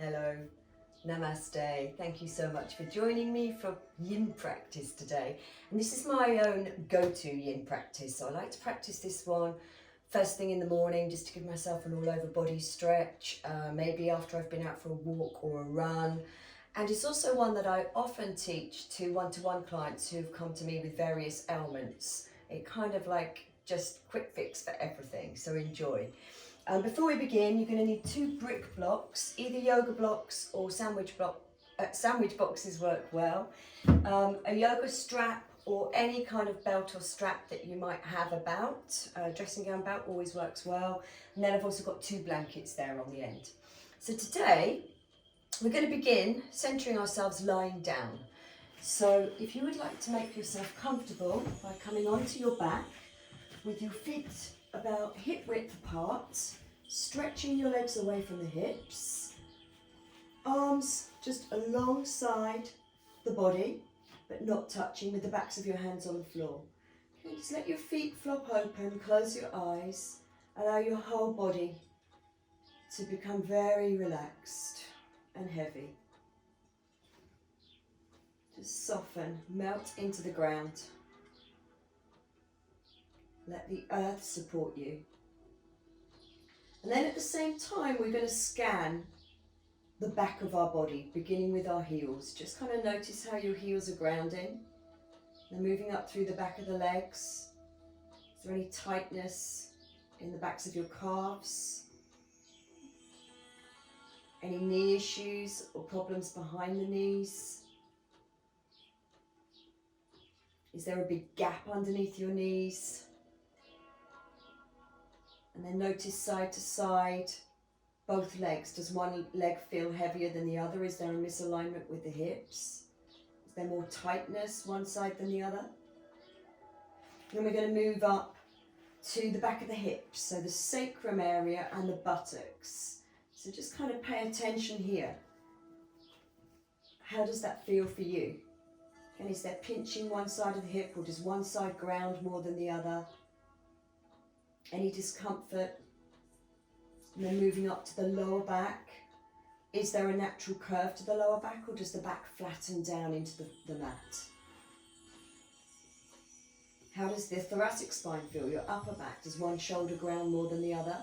hello, namaste. Thank you so much for joining me for yin practice today. And this is my own go-to yin practice. So I like to practice this one first thing in the morning just to give myself an all-over body stretch, maybe after I've been out for a walk or a run. And it's also one that I often teach to one-to-one clients who've come to me with various ailments. It kind of like just quick fix for everything, so enjoy. Before we begin, you're going to need 2 brick blocks, either yoga blocks or sandwich boxes work well, a yoga strap or any kind of belt or strap that you might have about, dressing gown belt always works well, and then I've also got 2 blankets there on the end. So today, we're going to begin centering ourselves lying down. So if you would like to make yourself comfortable by coming onto your back with your feet about hip width apart, stretching your legs away from the hips, arms just alongside the body, but not touching, with the backs of your hands on the floor. Okay, just let your feet flop open, close your eyes, allow your whole body to become very relaxed and heavy. Just soften, melt into the ground. Let the earth support you. And then at the same time, we're going to scan the back of our body, beginning with our heels. Just kind of notice how your heels are grounding. They're moving up through the back of the legs. Is there any tightness in the backs of your calves? Any knee issues or problems behind the knees? Is there a big gap underneath your knees? And then notice side to side, both legs. Does one leg feel heavier than the other? Is there a misalignment with the hips? Is there more tightness one side than the other? Then we're going to move up to the back of the hips, so the sacrum area and the buttocks. So just kind of pay attention here. How does that feel for you? And is there pinching one side of the hip, or does one side ground more than the other? Any discomfort? And then moving up to the lower back. Is there a natural curve to the lower back, or does the back flatten down into the mat? How does the thoracic spine feel, your upper back? Does one shoulder ground more than the other?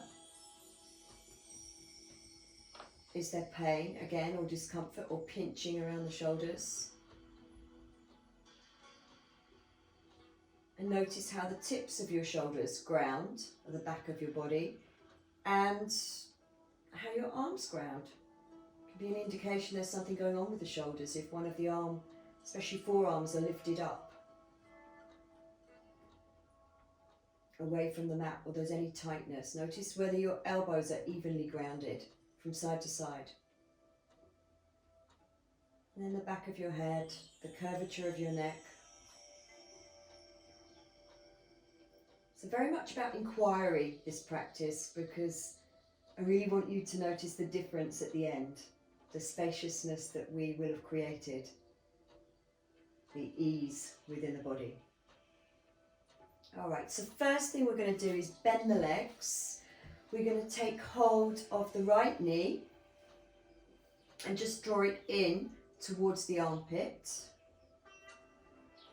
Is there pain, again, or discomfort, or pinching around the shoulders? And notice how the tips of your shoulders ground at the back of your body, and how your arms ground. It can be an indication there's something going on with the shoulders if one of the arm, especially forearms, are lifted up away from the mat, or there's any tightness. Notice whether your elbows are evenly grounded from side to side. And then the back of your head, the curvature of your neck. So very much about inquiry, this practice, because I really want you to notice the difference at the end, the spaciousness that we will have created, the ease within the body. All right, so first thing we're going to do is bend the legs. We're going to take hold of the right knee and just draw it in towards the armpit.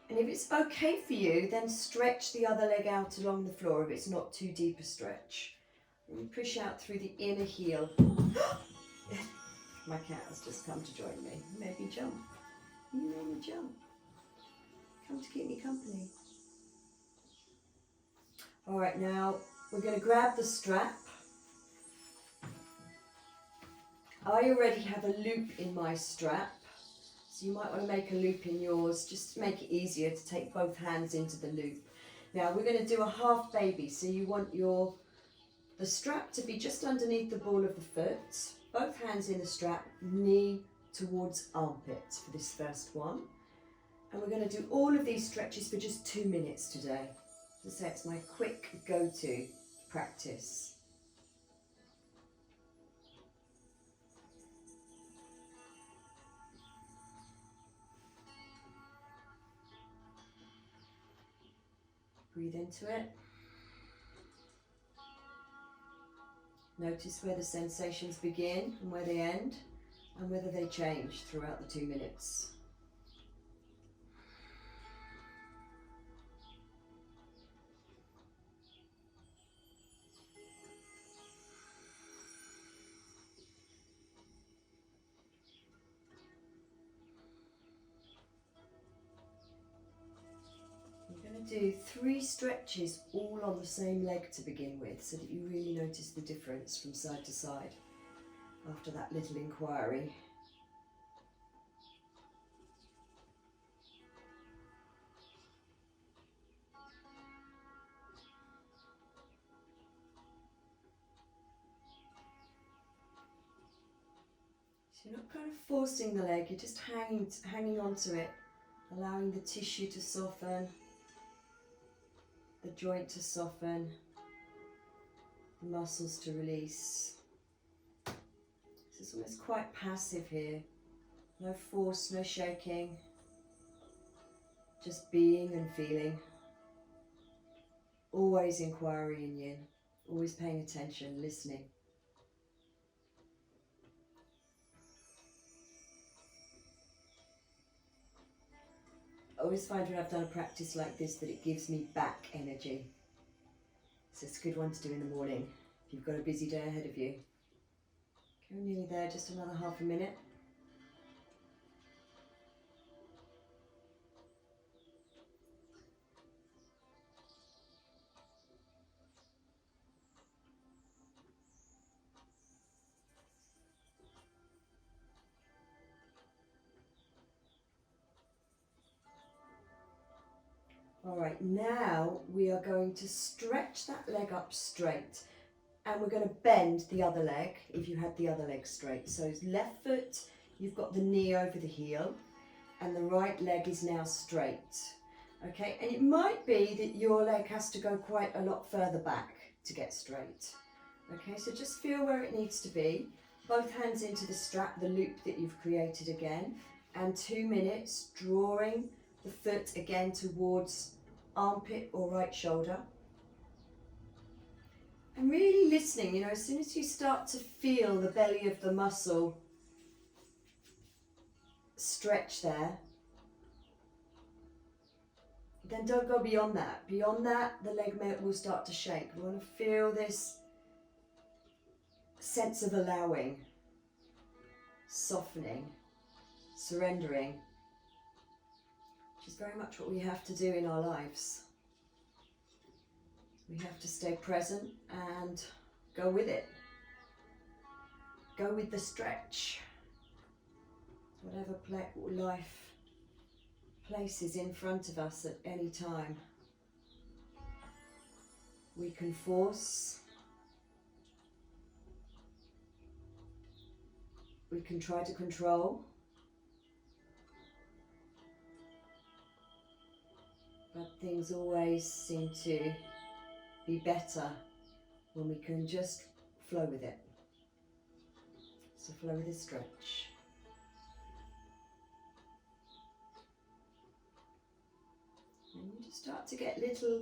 And if it's okay for you, then stretch the other leg out along the floor if it's not too deep a stretch. And push out through the inner heel. My cat has just come to join me. Maybe jump. You made me jump. Come to keep me company. All right, now we're going to grab the strap. I already have a loop in my strap, so you might want to make a loop in yours, just to make it easier to take both hands into the loop. Now we're going to do a half baby, so you want the strap to be just underneath the ball of the foot, both hands in the strap, knee towards armpit for this first one. And we're going to do all of these stretches for just 2 minutes today. As I say, it's my quick go-to practice. Breathe into it. Notice where the sensations begin and where they end. and whether they change throughout the 2 minutes. We're going to do 3 stretches all on the same leg to begin with, so that you really notice the difference from side to side after that little inquiry. So you're not kind of forcing the leg, you're just hanging onto it, allowing the tissue to soften, the joint to soften, the muscles to release. So it's almost quite passive here. No force, no shaking. Just being and feeling. Always inquiry in yin. Always paying attention, listening. I always find when I've done a practice like this that it gives me back energy. So it's a good one to do in the morning if you've got a busy day ahead of you. Okay, we're nearly there, just another half a minute. Alright, now we are going to stretch that leg up straight, and we're going to bend the other leg if you had the other leg straight. So left foot, you've got the knee over the heel, and the right leg is now straight. Okay, and it might be that your leg has to go quite a lot further back to get straight. Okay, so just feel where it needs to be. Both hands into the strap, the loop that you've created again, and 2 minutes drawing the foot again towards armpit or right shoulder. And really listening, you know, as soon as you start to feel the belly of the muscle stretch there, then don't go beyond that. Beyond that, the leg will start to shake. We want to feel this sense of allowing, softening, surrendering, which is very much what we have to do in our lives. We have to stay present and go with it. Go with the stretch. Whatever life places in front of us at any time. We can force. We can try to control. But things always seem to be better when we can just flow with it. So flow with the stretch. And you just start to get little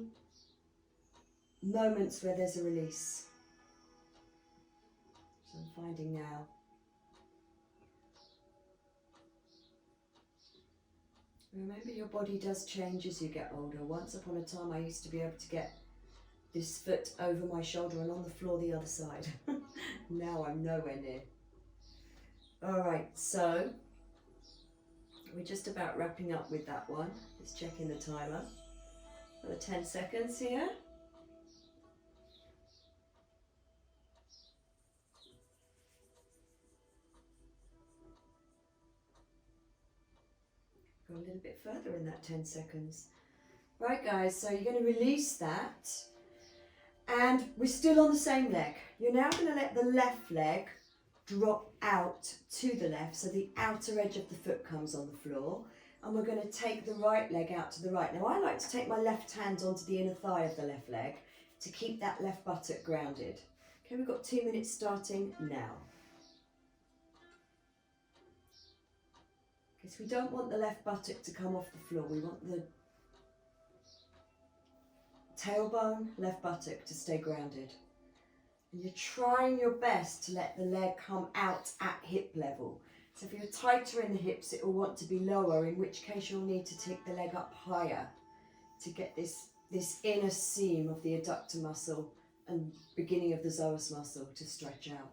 moments where there's a release. So I'm finding now. Remember, your body does change as you get older. Once upon a time I used to be able to get this foot over my shoulder and on the floor the other side. Now I'm nowhere near. Alright, so we're just about wrapping up with that one. Just checking the timer. Another 10 seconds here. Go a little bit further in that 10 seconds. Right guys, so you're going to release that. And we're still on the same leg. You're now going to let the left leg drop out to the left, so the outer edge of the foot comes on the floor. And we're going to take the right leg out to the right. Now I like to take my left hand onto the inner thigh of the left leg to keep that left buttock grounded. Okay, we've got 2 minutes starting now. Because we don't want the left buttock to come off the floor. We want the tailbone, left buttock to stay grounded. And you're trying your best to let the leg come out at hip level. So if you're tighter in the hips, it will want to be lower, in which case you'll need to take the leg up higher to get this inner seam of the adductor muscle and beginning of the psoas muscle to stretch out.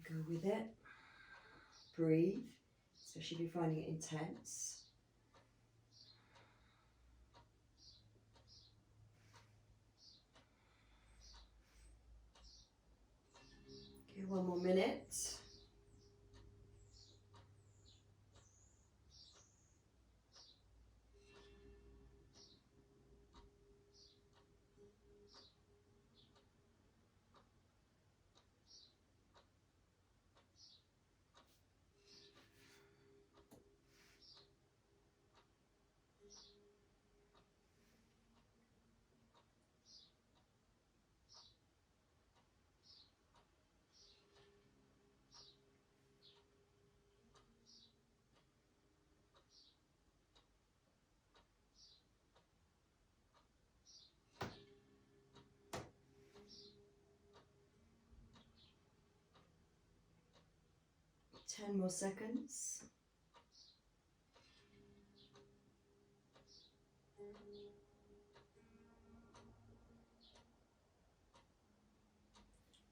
Go with it. Breathe, especially if you're finding it intense. Okay, 1 more minute. Ten more seconds.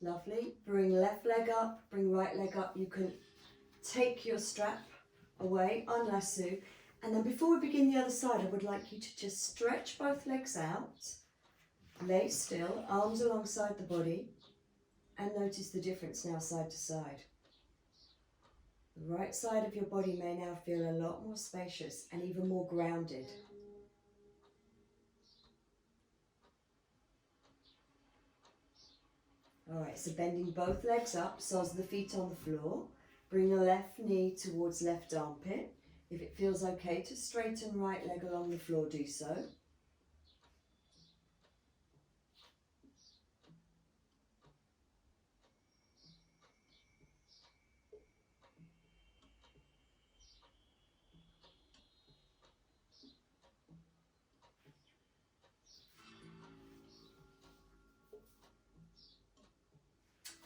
Lovely. Bring left leg up, bring right leg up. You can take your strap away, unlasso. And then before we begin the other side, I would like you to just stretch both legs out. Lay still, arms alongside the body. And notice the difference now side to side. The right side of your body may now feel a lot more spacious and even more grounded. Alright, so bending both legs up, soles of the feet on the floor. Bring the left knee towards left armpit. If it feels okay to straighten right leg along the floor, do so.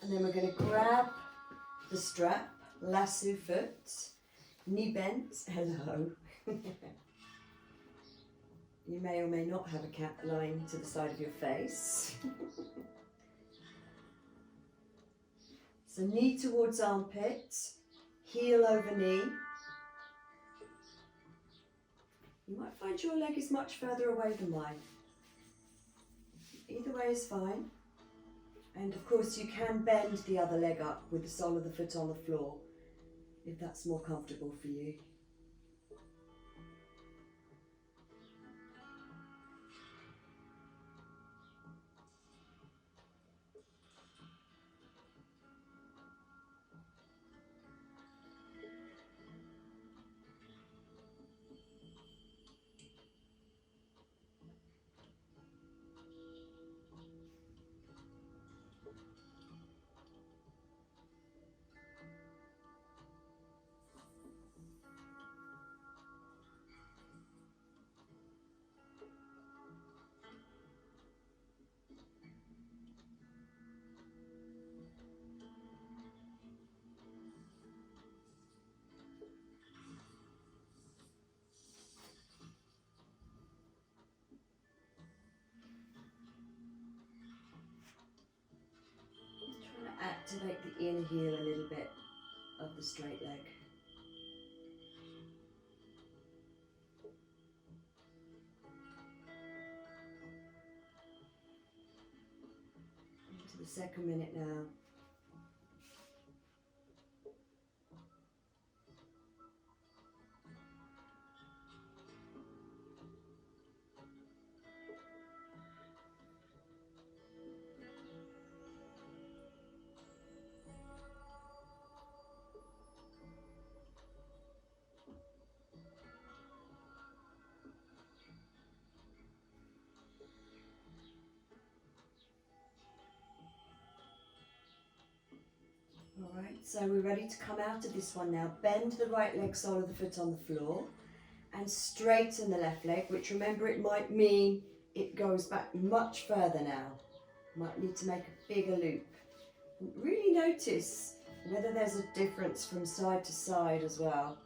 And then we're going to grab the strap, lasso foot, knee bent, hello. You may or may not have a cat lying to the side of your face. So knee towards armpit, heel over knee. You might find your leg is much further away than mine. Either way is fine. And of course you can bend the other leg up with the sole of the foot on the floor if that's more comfortable for you. Activate the inner heel a little bit of the straight leg. Into the second minute now. So we're ready to come out of this one now. Bend the right leg sole of the foot on the floor and straighten the left leg, which remember it might mean it goes back much further now. Might need to make a bigger loop. And really notice whether there's a difference from side to side as well.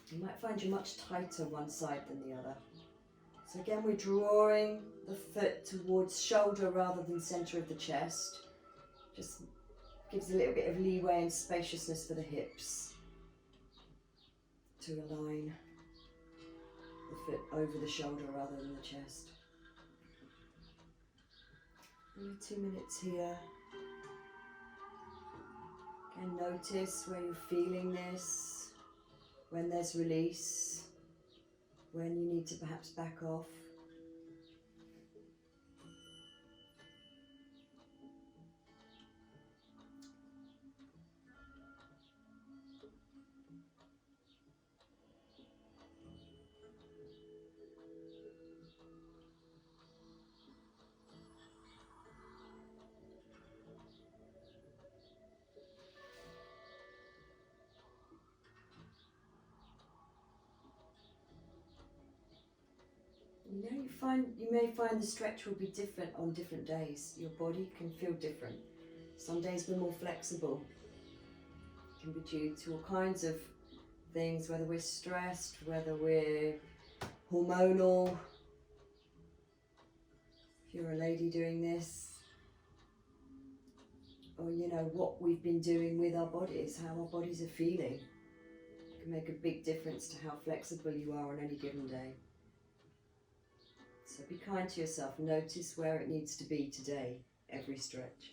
You might find you're much tighter one side than the other. So again, we're drawing the foot towards shoulder rather than centre of the chest. Just gives a little bit of leeway and spaciousness for the hips to align the foot over the shoulder rather than the chest. Only 2 minutes here. Again, notice where you're feeling this, when there's release, when you need to perhaps back off. You may find the stretch will be different on different days. Your body can feel different. Some days we're more flexible. It can be due to all kinds of things, whether we're stressed, whether we're hormonal. If you're a lady doing this, or you know what we've been doing with our bodies, how our bodies are feeling. It can make a big difference to how flexible you are on any given day. So be kind to yourself. Notice where it needs to be today, every stretch.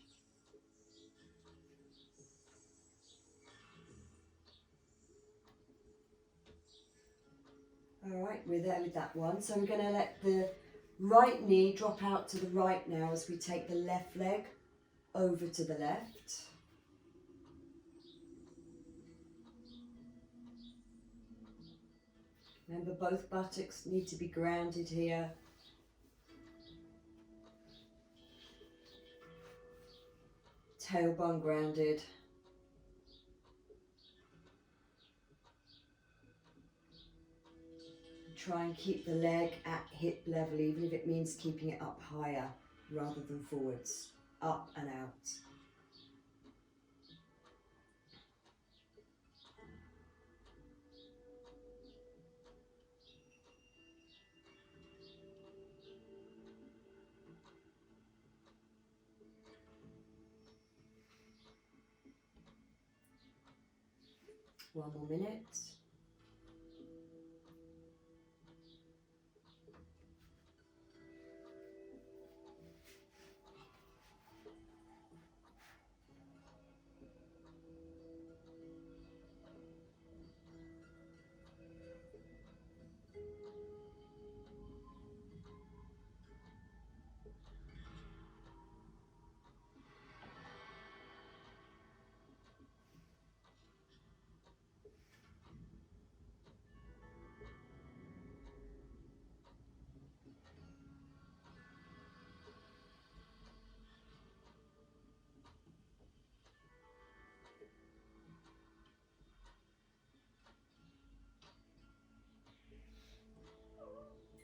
All right, we're there with that one. So we're going to let the right knee drop out to the right now as we take the left leg over to the left. Remember, both buttocks need to be grounded here. Tailbone grounded. Try and keep the leg at hip level, even if it means keeping it up higher rather than forwards. Up and out. One more minute.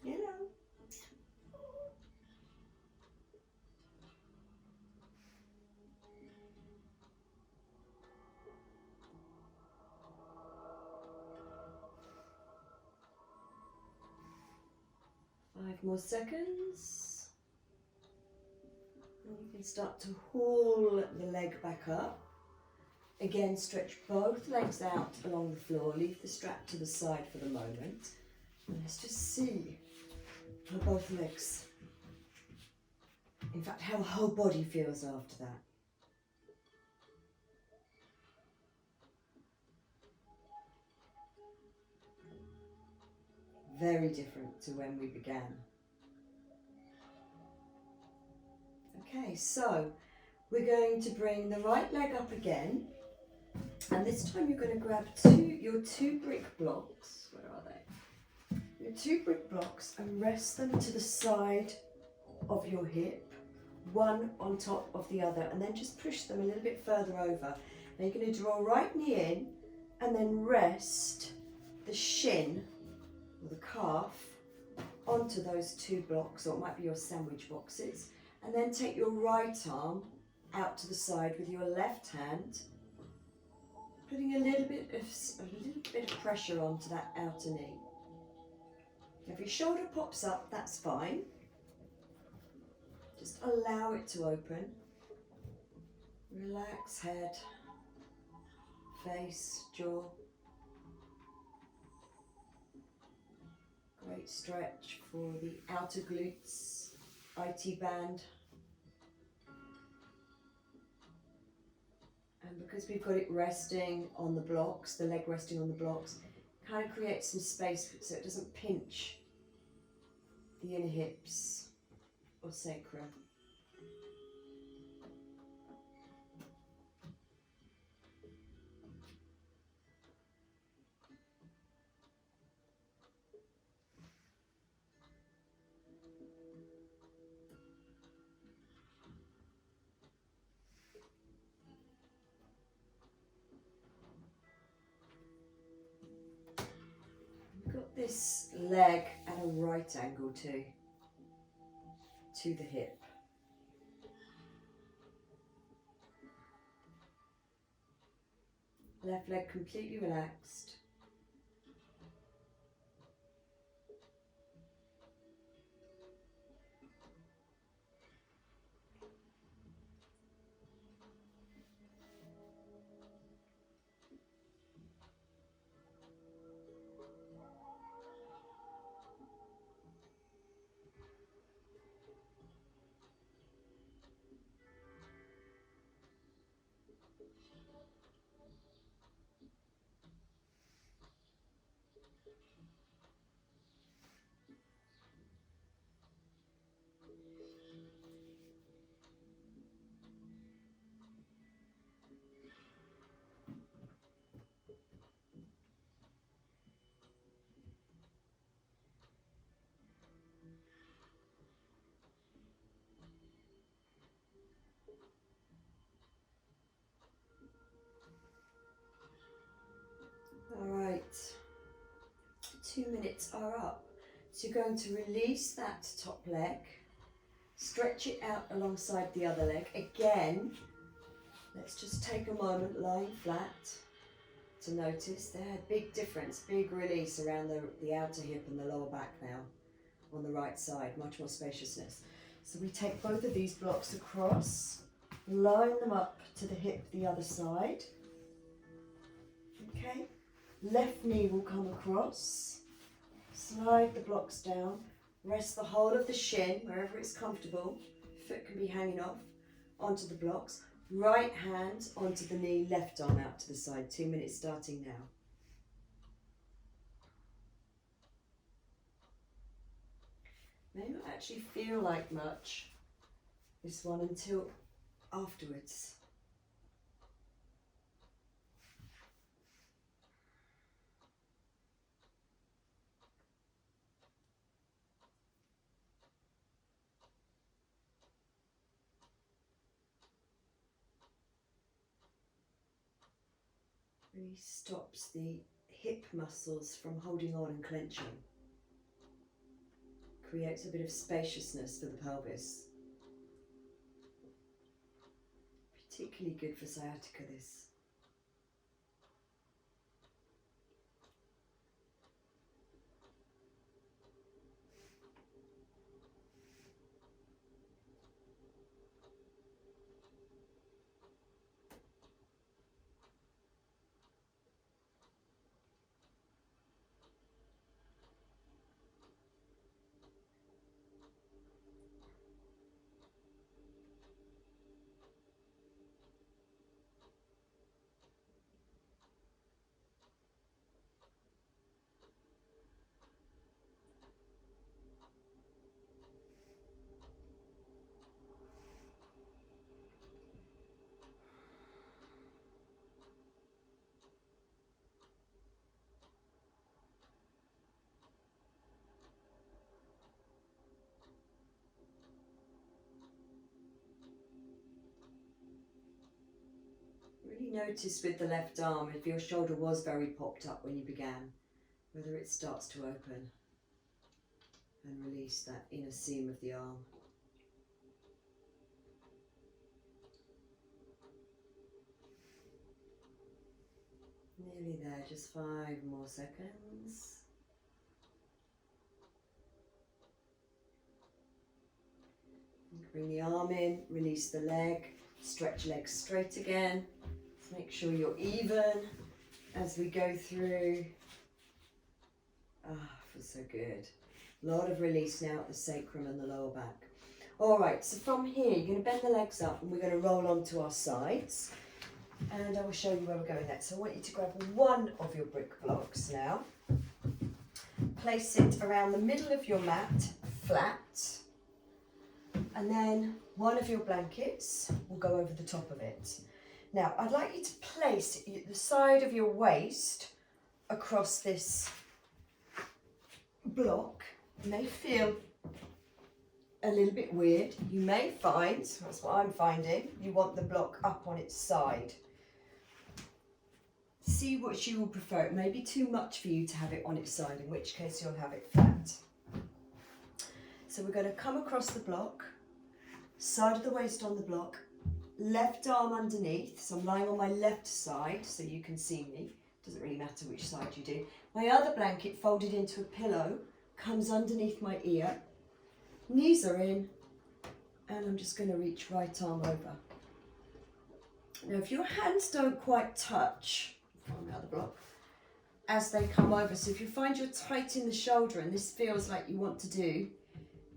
Hello. 5 more seconds. And you can start to haul the leg back up. Again, stretch both legs out along the floor. Leave the strap to the side for the moment. And let's just see how both legs, in fact, how the whole body feels after that. Very different to when we began. Okay, so we're going to bring the right leg up again, and this time you're going to grab your two brick blocks. Where are they? Your 2 brick blocks, and rest them to the side of your hip one on top of the other, and then just push them a little bit further over. Now you're going to draw right knee in and then rest the shin or the calf onto those two blocks, or it might be your sandwich boxes, and then take your right arm out to the side with your left hand, putting a little bit of pressure onto that outer knee. If your shoulder pops up, that's fine. Just allow it to open. Relax head, face, jaw. Great stretch for the outer glutes, IT band. And because we've got it resting on the blocks, the leg resting on the blocks, kind of creates some space so it doesn't pinch the inner hips or sacrum. We've got this leg at a right angle to the hip. Left leg completely relaxed. All right, 2 minutes are up. So you're going to release that top leg, stretch it out alongside the other leg. Again, let's just take a moment lying flat to notice there, big difference, big release around the outer hip and the lower back now on the right side, much more spaciousness. So we take both of these blocks across, line them up to the hip the other side. Okay, left knee will come across, slide the blocks down, rest the whole of the shin wherever it's comfortable, foot can be hanging off, onto the blocks. Right hand onto the knee, left arm out to the side. 2 minutes starting now. May not actually feel like much, this one, until afterwards. Really stops the hip muscles from holding on and clenching. Creates a bit of spaciousness for the pelvis. Particularly good for sciatica, this. notice with the left arm if your shoulder was very popped up when you began, whether it starts to open and release that inner seam of the arm. Nearly there, just 5 more seconds. Bring the arm in, release the leg, stretch legs straight again. Make sure you're even as we go through. Feels so good. A lot of release now at the sacrum and the lower back. All right, so from here, you're going to bend the legs up and we're going to roll onto our sides. And I will show you where we're going next. So I want you to grab one of your brick blocks now. Place it around the middle of your mat, flat. And then one of your blankets will go over the top of it. Now, I'd like you to place the side of your waist across this block. It may feel a little bit weird. You may find, that's what I'm finding, you want the block up on its side. See what you will prefer. It may be too much for you to have it on its side, in which case you'll have it flat. So we're going to come across the block, side of the waist on the block, left arm underneath, so I'm lying on my left side so you can see me. Doesn't really matter which side you do. My other blanket folded into a pillow comes underneath my ear. Knees are in, and I'm just going to reach right arm over. Now if your hands don't quite touch, from the other block, as they come over, so if you find you're tight in the shoulder and this feels like you want to do,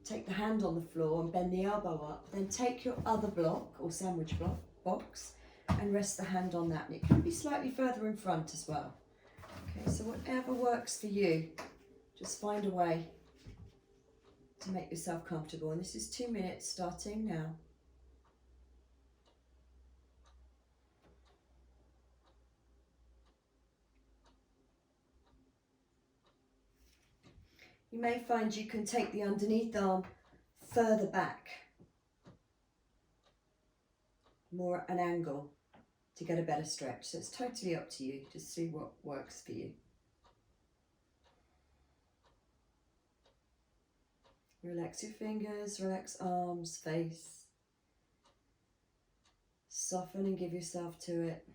take the hand on the floor and bend the elbow up, then take your other block or sandwich block box and rest the hand on that, and it can be slightly further in front as well. Okay, so whatever works for you, just find a way to make yourself comfortable. And this is 2 minutes starting now. You may find you can take the underneath arm further back, more at an angle, to get a better stretch. So it's totally up to you. Just see what works for you. Relax your fingers, relax arms, face. Soften and give yourself to it.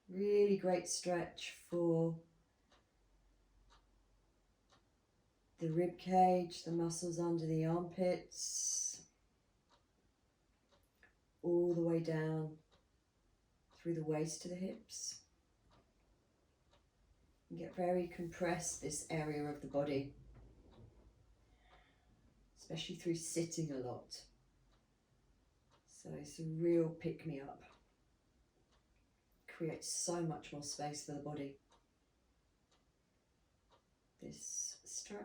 Really great stretch for the rib cage, the muscles under the armpits, all the way down through the waist to the hips. And get very compressed, this area of the body, especially through sitting a lot. So it's a real pick-me-up. Creates so much more space for the body. This stretch.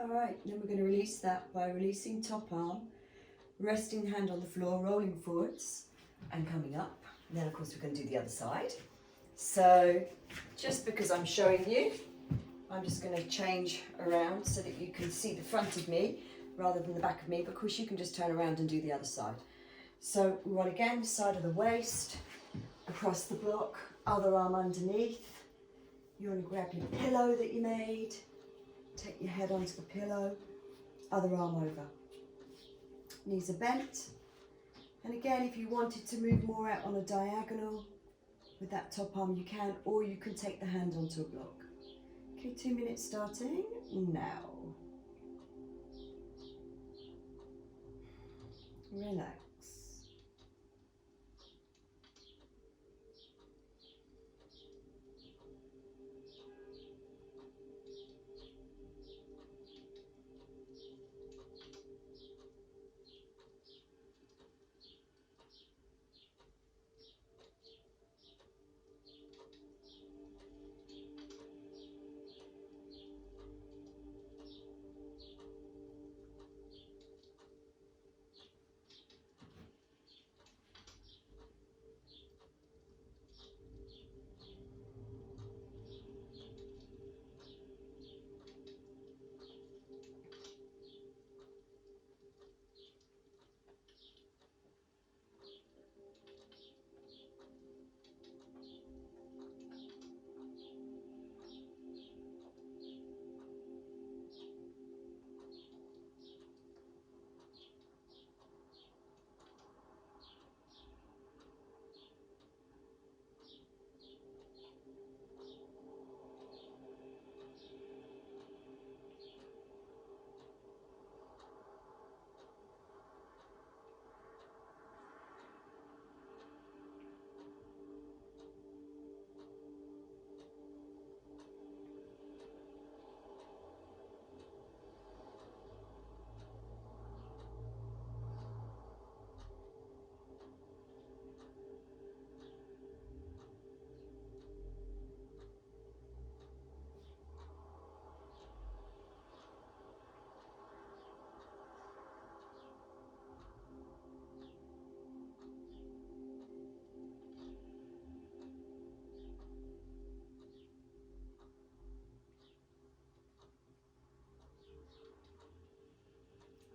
All right, then we're going to release that by releasing top arm, resting the hand on the floor, rolling forwards and coming up. And then of course we're going to do the other side. So just because I'm showing you, I'm just going to change around so that you can see the front of me rather than the back of me. But of course you can just turn around and do the other side. So we roll again, side of the waist, across the block, other arm underneath. You want to grab your pillow that you made. Take your head onto the pillow, other arm over. Knees are bent. And again, if you wanted to move more out on a diagonal with that top arm, you can, or you can take the hand onto a block. Okay, 2 minutes starting now. Relax.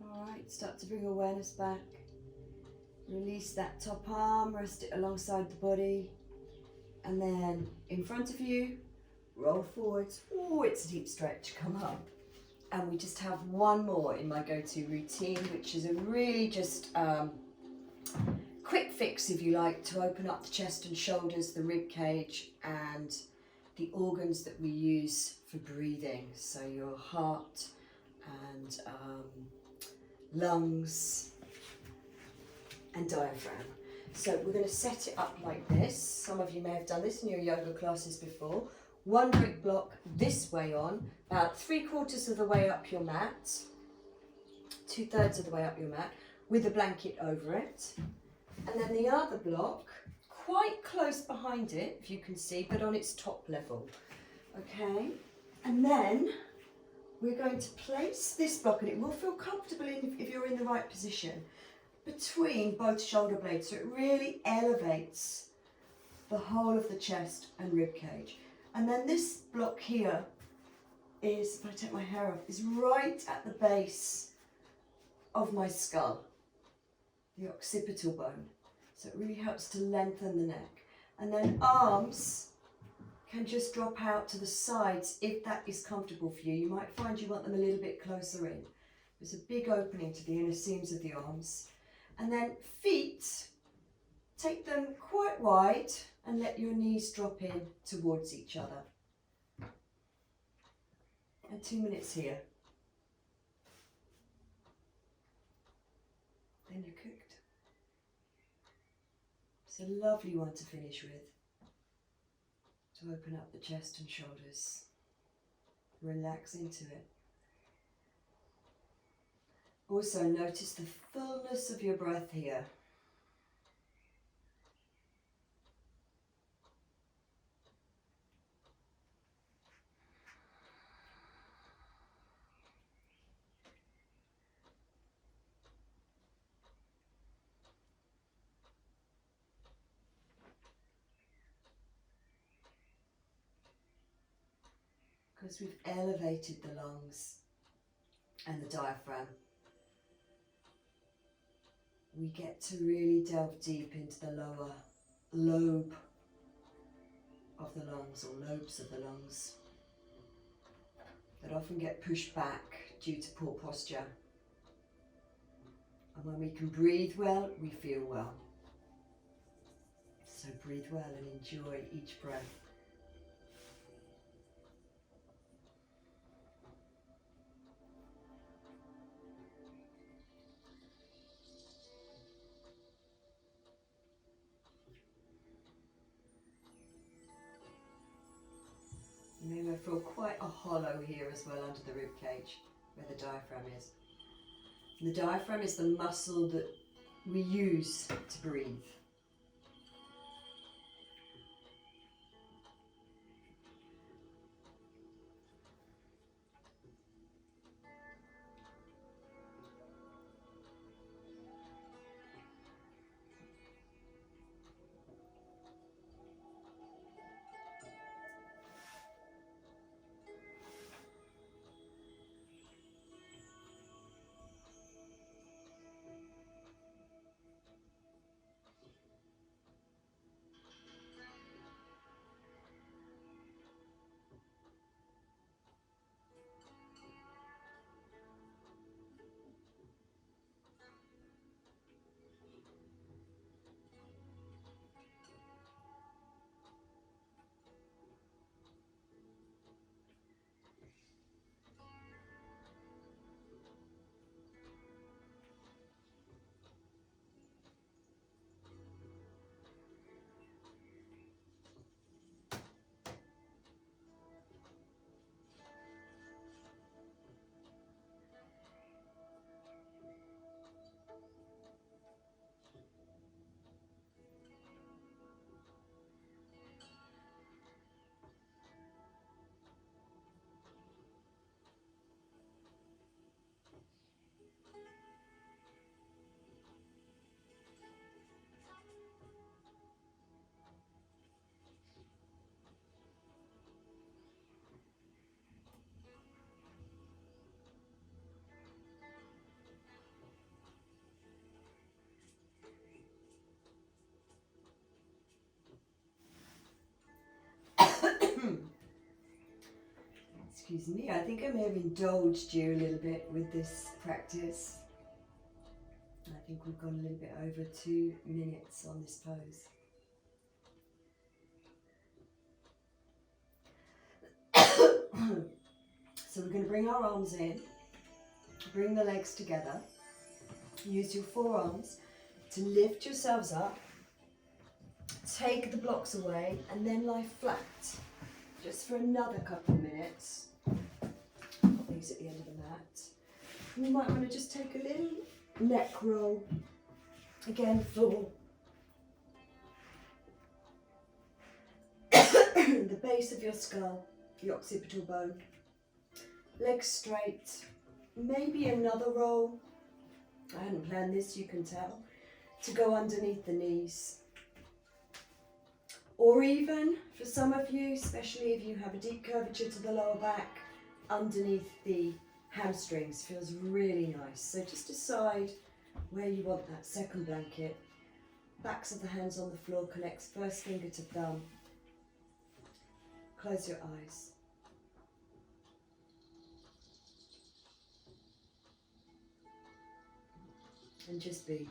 Alright, start to bring awareness back. Release that top arm, rest it alongside the body. And then in front of you, roll forwards. Oh, it's a deep stretch, come up. And we just have one more in my go-to routine, which is a really just quick fix, if you like, to open up the chest and shoulders, the rib cage, and the organs that we use for breathing. So your heart and lungs and diaphragm. So we're going to set it up like this. Some of you may have done this in your yoga classes before. One brick block this way on, about 3/4 of the way up your mat, 2/3 of the way up your mat, with a blanket over it. And then the other block, quite close behind it, if you can see, but on its top level. Okay, and then we're going to place this block, and it will feel comfortable if you're in the right position, between both shoulder blades, so it really elevates the whole of the chest and rib cage. And then this block here is, if I take my hair off, is right at the base of my skull, the occipital bone. So it really helps to lengthen the neck. And then arms can just drop out to the sides if that is comfortable for you. You might find you want them a little bit closer in. There's a big opening to the inner seams of the arms. And then feet, take them quite wide and let your knees drop in towards each other. And 2 minutes here. Then you're cooked. It's a lovely one to finish with. To open up the chest and shoulders. Relax into it. Also notice the fullness of your breath here. Because we've elevated the lungs and the diaphragm, we get to really delve deep into the lower lobe of the lungs, or lobes of the lungs, that often get pushed back due to poor posture And when we can breathe well, we feel well. So breathe well and enjoy each breath. You may feel quite a hollow here as well under the rib cage, where the diaphragm is. The diaphragm is the muscle that we use to breathe. Excuse me, I think I may have indulged you a little bit with this practice. I think we've gone a little bit over 2 minutes on this pose. So we're going to bring our arms in, bring the legs together, use your forearms to lift yourselves up, take the blocks away and then lie flat just for another couple of minutes. Put these at the end of the mat. And you might want to just take a little neck roll again for the base of your skull, the occipital bone. Legs straight, maybe another roll, I hadn't planned this, you can tell, to go underneath the knees. Or even, for some of you, especially if you have a deep curvature to the lower back, underneath the hamstrings, feels really nice. So just decide where you want that second blanket. Backs of the hands on the floor, connects first finger to thumb. Close your eyes. And just be.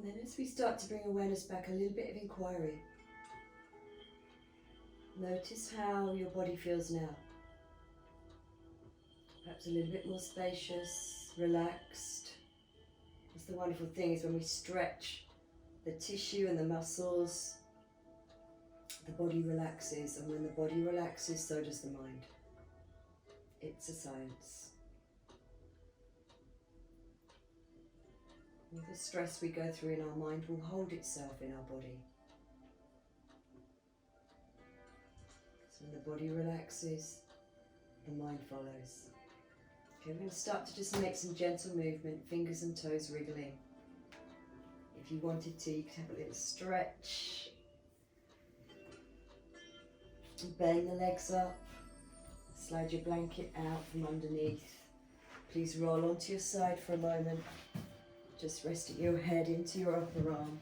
And then as we start to bring awareness back, a little bit of inquiry. Notice how your body feels now. Perhaps a little bit more spacious, relaxed. That's the wonderful thing, is when we stretch the tissue and the muscles, the body relaxes, and when the body relaxes, so does the mind. It's a science. All the stress we go through in our mind will hold itself in our body. So when the body relaxes, the mind follows. Okay, we're going to start to just make some gentle movement, fingers and toes wriggling. If you wanted to, you could have a little stretch. Bend the legs up. Slide your blanket out from underneath. Please roll onto your side for a moment. Just resting your head into your upper arm.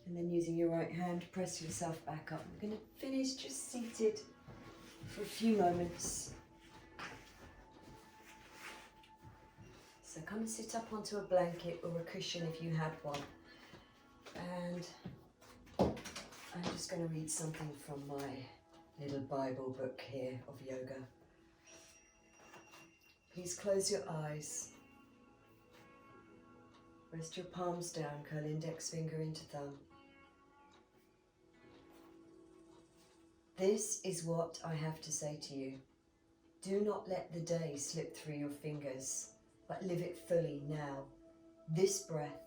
And then using your right hand, press yourself back up. We're going to finish just seated for a few moments. So come and sit up onto a blanket or a cushion if you had one. And I'm just going to read something from my little Bible book here of yoga. Please close your eyes. Rest your palms down, curl index finger into thumb. This is what I have to say to you. Do not let the day slip through your fingers, but live it fully now. This breath,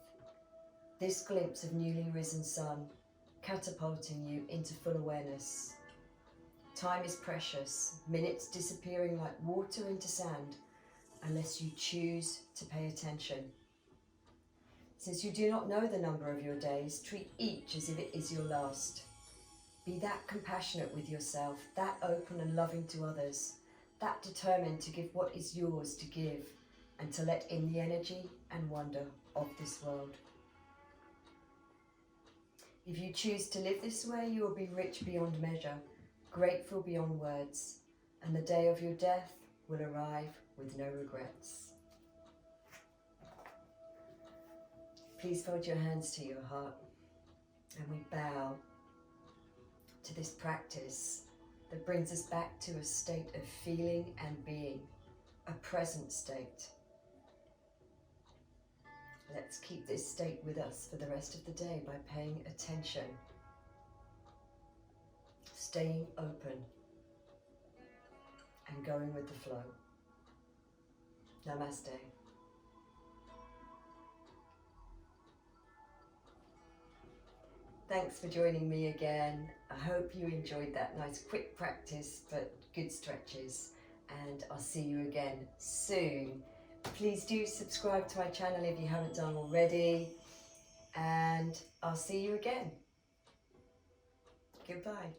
this glimpse of newly risen sun, catapulting you into full awareness. Time is precious, minutes disappearing like water into sand, unless you choose to pay attention. Since you do not know the number of your days, treat each as if it is your last. Be that compassionate with yourself, that open and loving to others, that determined to give what is yours to give, and to let in the energy and wonder of this world. If you choose to live this way, you will be rich beyond measure, grateful beyond words, and the day of your death will arrive with no regrets. Please fold your hands to your heart, and we bow to this practice that brings us back to a state of feeling and being, a present state. Let's keep this state with us for the rest of the day by paying attention, staying open, and going with the flow. Namaste. Thanks for joining me again. I hope you enjoyed that nice quick practice, but good stretches. And I'll see you again soon. Please do subscribe to my channel if you haven't done already. And I'll see you again. Goodbye.